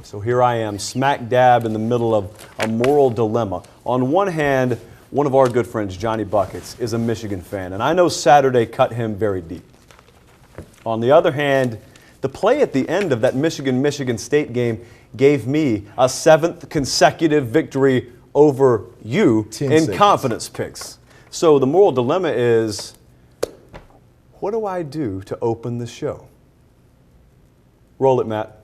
So here I am, smack dab in the middle of a moral dilemma. On one hand, one of our good friends, Johnny Buckets, is a Michigan fan, and I know Saturday cut him very deep. On the other hand, the play at the end of that Michigan-Michigan State game gave me a 7th consecutive victory over you in confidence picks. So the moral dilemma is, what do I do to open the show? Roll it, Matt.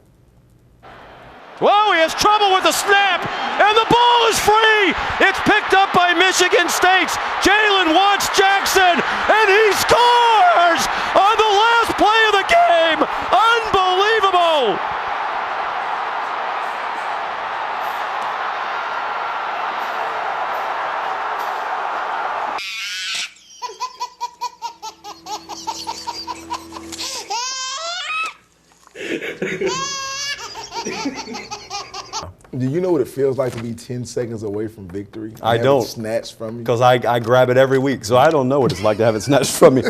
Whoa, he has trouble with the snap, and the ball is free. It's picked up by Michigan State's Jalen Watts Jackson, and he scores on the last play of the game. Unbelievable. Do you know what it feels like to be 10 seconds away from victory? I don't. Snatched from you? Because I grab it every week, so I don't know what it's like to have it snatched from me.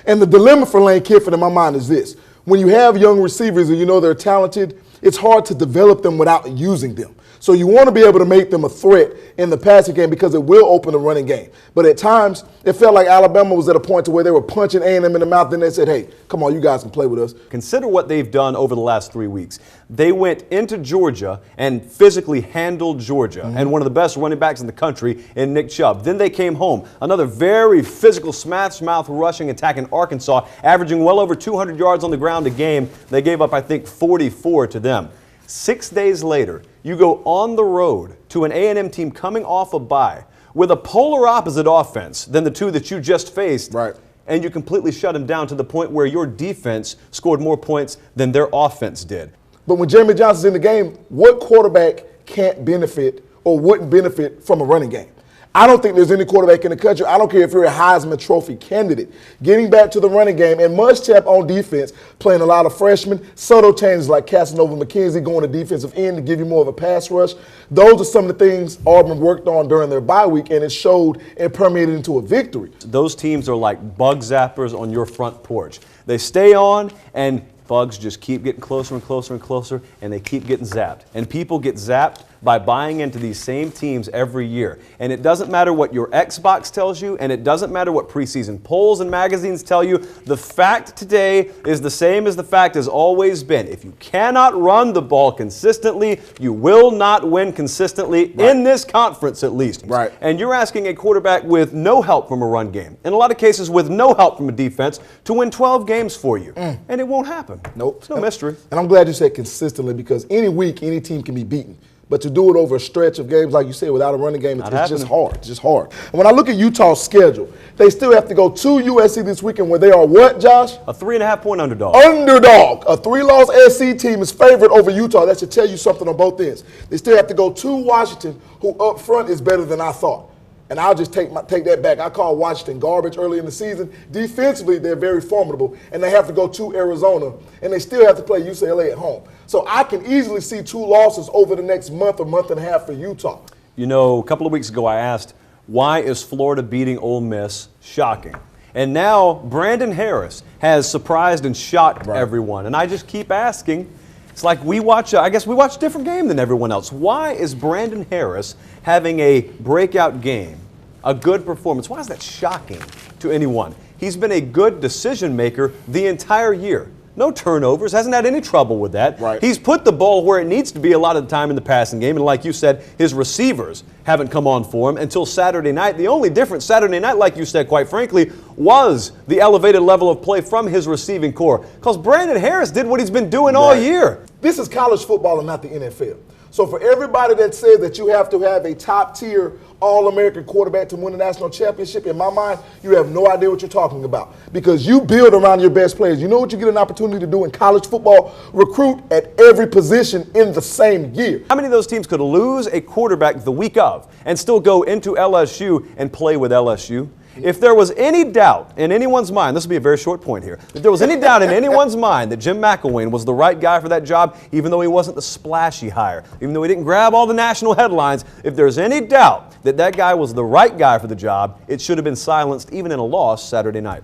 And the dilemma for Lane Kiffin in my mind is this. When you have young receivers and you know they're talented, it's hard to develop them without using them. So you want to be able to make them a threat in the passing game because it will open the running game. But at times, it felt like Alabama was at a point to where they were punching A&M in the mouth. Then they said, hey, come on, you guys can play with us. Consider what they've done over the last 3 weeks. They went into Georgia and physically handled Georgia and one of the best running backs in the country in Nick Chubb. Then they came home. Another very physical smash-mouth rushing attack in Arkansas, averaging well over 200 yards on the ground a game. They gave up, I think, 44 to them. 6 days later, you go on the road to an A&M team coming off a bye with a polar opposite offense than the two that you just faced. Right. And you completely shut them down to the point where your defense scored more points than their offense did. But when Jeremy Johnson's in the game, what quarterback can't benefit or wouldn't benefit from a running game? I don't think there's any quarterback in the country. I don't care if you're a Heisman Trophy candidate. Getting back to the running game and Muschamp on defense, playing a lot of freshmen, subtle changes like Casanova McKenzie going to defensive end to give you more of a pass rush. Those are some of the things Auburn worked on during their bye week, and it showed and permeated into a victory. Those teams are like bug zappers on your front porch. They stay on, and bugs just keep getting closer and closer and closer, and they keep getting zapped. And people get zapped by buying into these same teams every year. And it doesn't matter what your Xbox tells you, and it doesn't matter what preseason polls and magazines tell you. The fact today is the same as the fact has always been. If you cannot run the ball consistently, you will not win consistently in this conference at least. Right. And you're asking a quarterback with no help from a run game, in a lot of cases with no help from a defense, to win 12 games for you. And it won't happen. Nope. It's no mystery. And I'm glad you said consistently because any week, any team can be beaten. But to do it over a stretch of games, like you said, without a running game, it's just hard. It's just hard. And when I look at Utah's schedule, they still have to go to USC this weekend where they are what, Josh? A 3.5-point underdog. Underdog. A 3-loss SC team is favored over Utah. That should tell you something on both ends. They still have to go to Washington, who up front is better than I thought. And I'll just take that back. I call Washington garbage early in the season. Defensively, they're very formidable, and they have to go to Arizona, and they still have to play UCLA at home. So I can easily see 2 losses over the next month or month and a half for Utah. You know, a couple of weeks ago I asked, why is Florida beating Ole Miss shocking? And now Brandon Harris has surprised and shocked everyone. And I just keep asking, it's like I guess we watch a different game than everyone else. Why is Brandon Harris having a breakout game, a good performance? Why is that shocking to anyone? He's been a good decision maker the entire year. No turnovers, hasn't had any trouble with that. Right. He's put the ball where it needs to be a lot of the time in the passing game, and like you said, his receivers haven't come on for him until Saturday night. The only difference Saturday night, like you said, quite frankly, was the elevated level of play from his receiving core. Because Brandon Harris did what he's been doing all year. This is college football and not the NFL. So for everybody that says that you have to have a top-tier All-American quarterback to win a national championship, in my mind, you have no idea what you're talking about. Because you build around your best players. You know what you get an opportunity to do in college football? Recruit at every position in the same year. How many of those teams could lose a quarterback the week of and still go into LSU and play with LSU? If there was any doubt in anyone's mind, this will be a very short point here, if there was any doubt in anyone's mind that Jim McElwain was the right guy for that job, even though he wasn't the splashy hire, even though he didn't grab all the national headlines, if there's any doubt that that guy was the right guy for the job, it should have been silenced even in a loss Saturday night.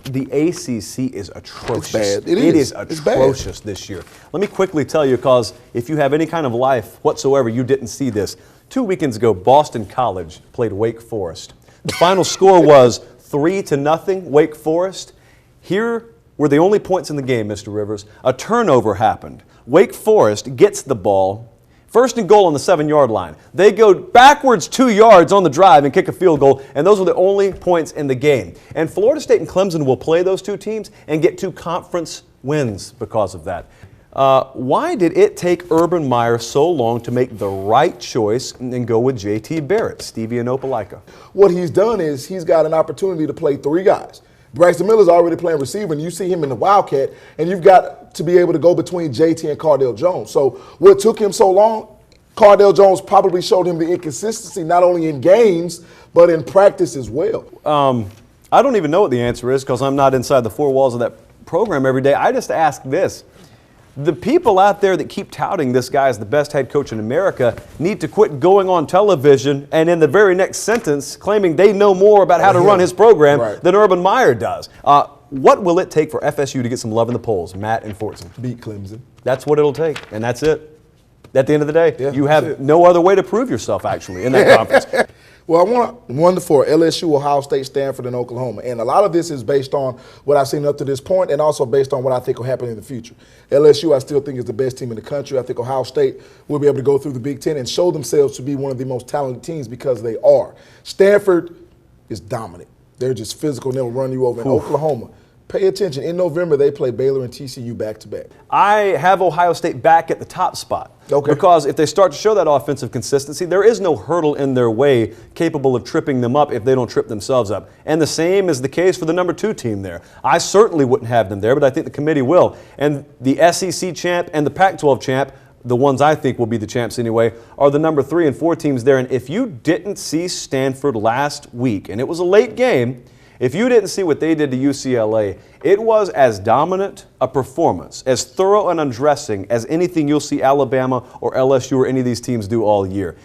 The ACC is atrocious. It's bad. It is It's bad. atrocious this year. Let me quickly tell you, because if you have any kind of life whatsoever, you didn't see this. 2 weekends ago, Boston College played Wake Forest. The final score was 3-0 Wake Forest. Here were the only points in the game, Mr. Rivers. A turnover happened. Wake Forest gets the ball. First and goal on the 7-yard line. They go backwards 2 yards on the drive and kick a field goal, and those were the only points in the game. And Florida State and Clemson will play those two teams and get 2 conference wins because of that. Why did it take Urban Meyer so long to make the right choice and go with J.T. Barrett, Stevie and Opelika? What he's done is he's got an opportunity to play 3 guys. Braxton Miller's already playing receiver, and you see him in the Wildcat, and you've got to be able to go between JT and Cardale Jones. So what took him so long, Cardale Jones probably showed him the inconsistency, not only in games, but in practice as well. I don't even know what the answer is because I'm not inside the 4 walls of that program every day. I just ask this. The people out there that keep touting this guy as the best head coach in America need to quit going on television and in the very next sentence claiming they know more about how to run his program than Urban Meyer does. What will it take for FSU to get some love in the polls, Matt and Fortson? Beat Clemson. That's what it'll take, and that's it. At the end of the day, you have no other way to prove yourself, actually, in that conference. Well, I want 1 to 4, LSU, Ohio State, Stanford, and Oklahoma. And a lot of this is based on what I've seen up to this point and also based on what I think will happen in the future. LSU, I still think, is the best team in the country. I think Ohio State will be able to go through the Big Ten and show themselves to be one of the most talented teams because they are. Stanford is dominant. They're just physical and they'll run you over. In Oklahoma, pay attention. In November, they play Baylor and TCU back-to-back. I have Ohio State back at the top spot. Okay. Because if they start to show that offensive consistency, there is no hurdle in their way capable of tripping them up if they don't trip themselves up. And the same is the case for the number 2 team there. I certainly wouldn't have them there, but I think the committee will. And the SEC champ and the Pac-12 champ, the ones I think will be the champs anyway, are the number 3 and 4 teams there. And if you didn't see Stanford last week, and it was a late game, if you didn't see what they did to UCLA, it was as dominant a performance, as thorough and undressing as anything you'll see Alabama or LSU or any of these teams do all year.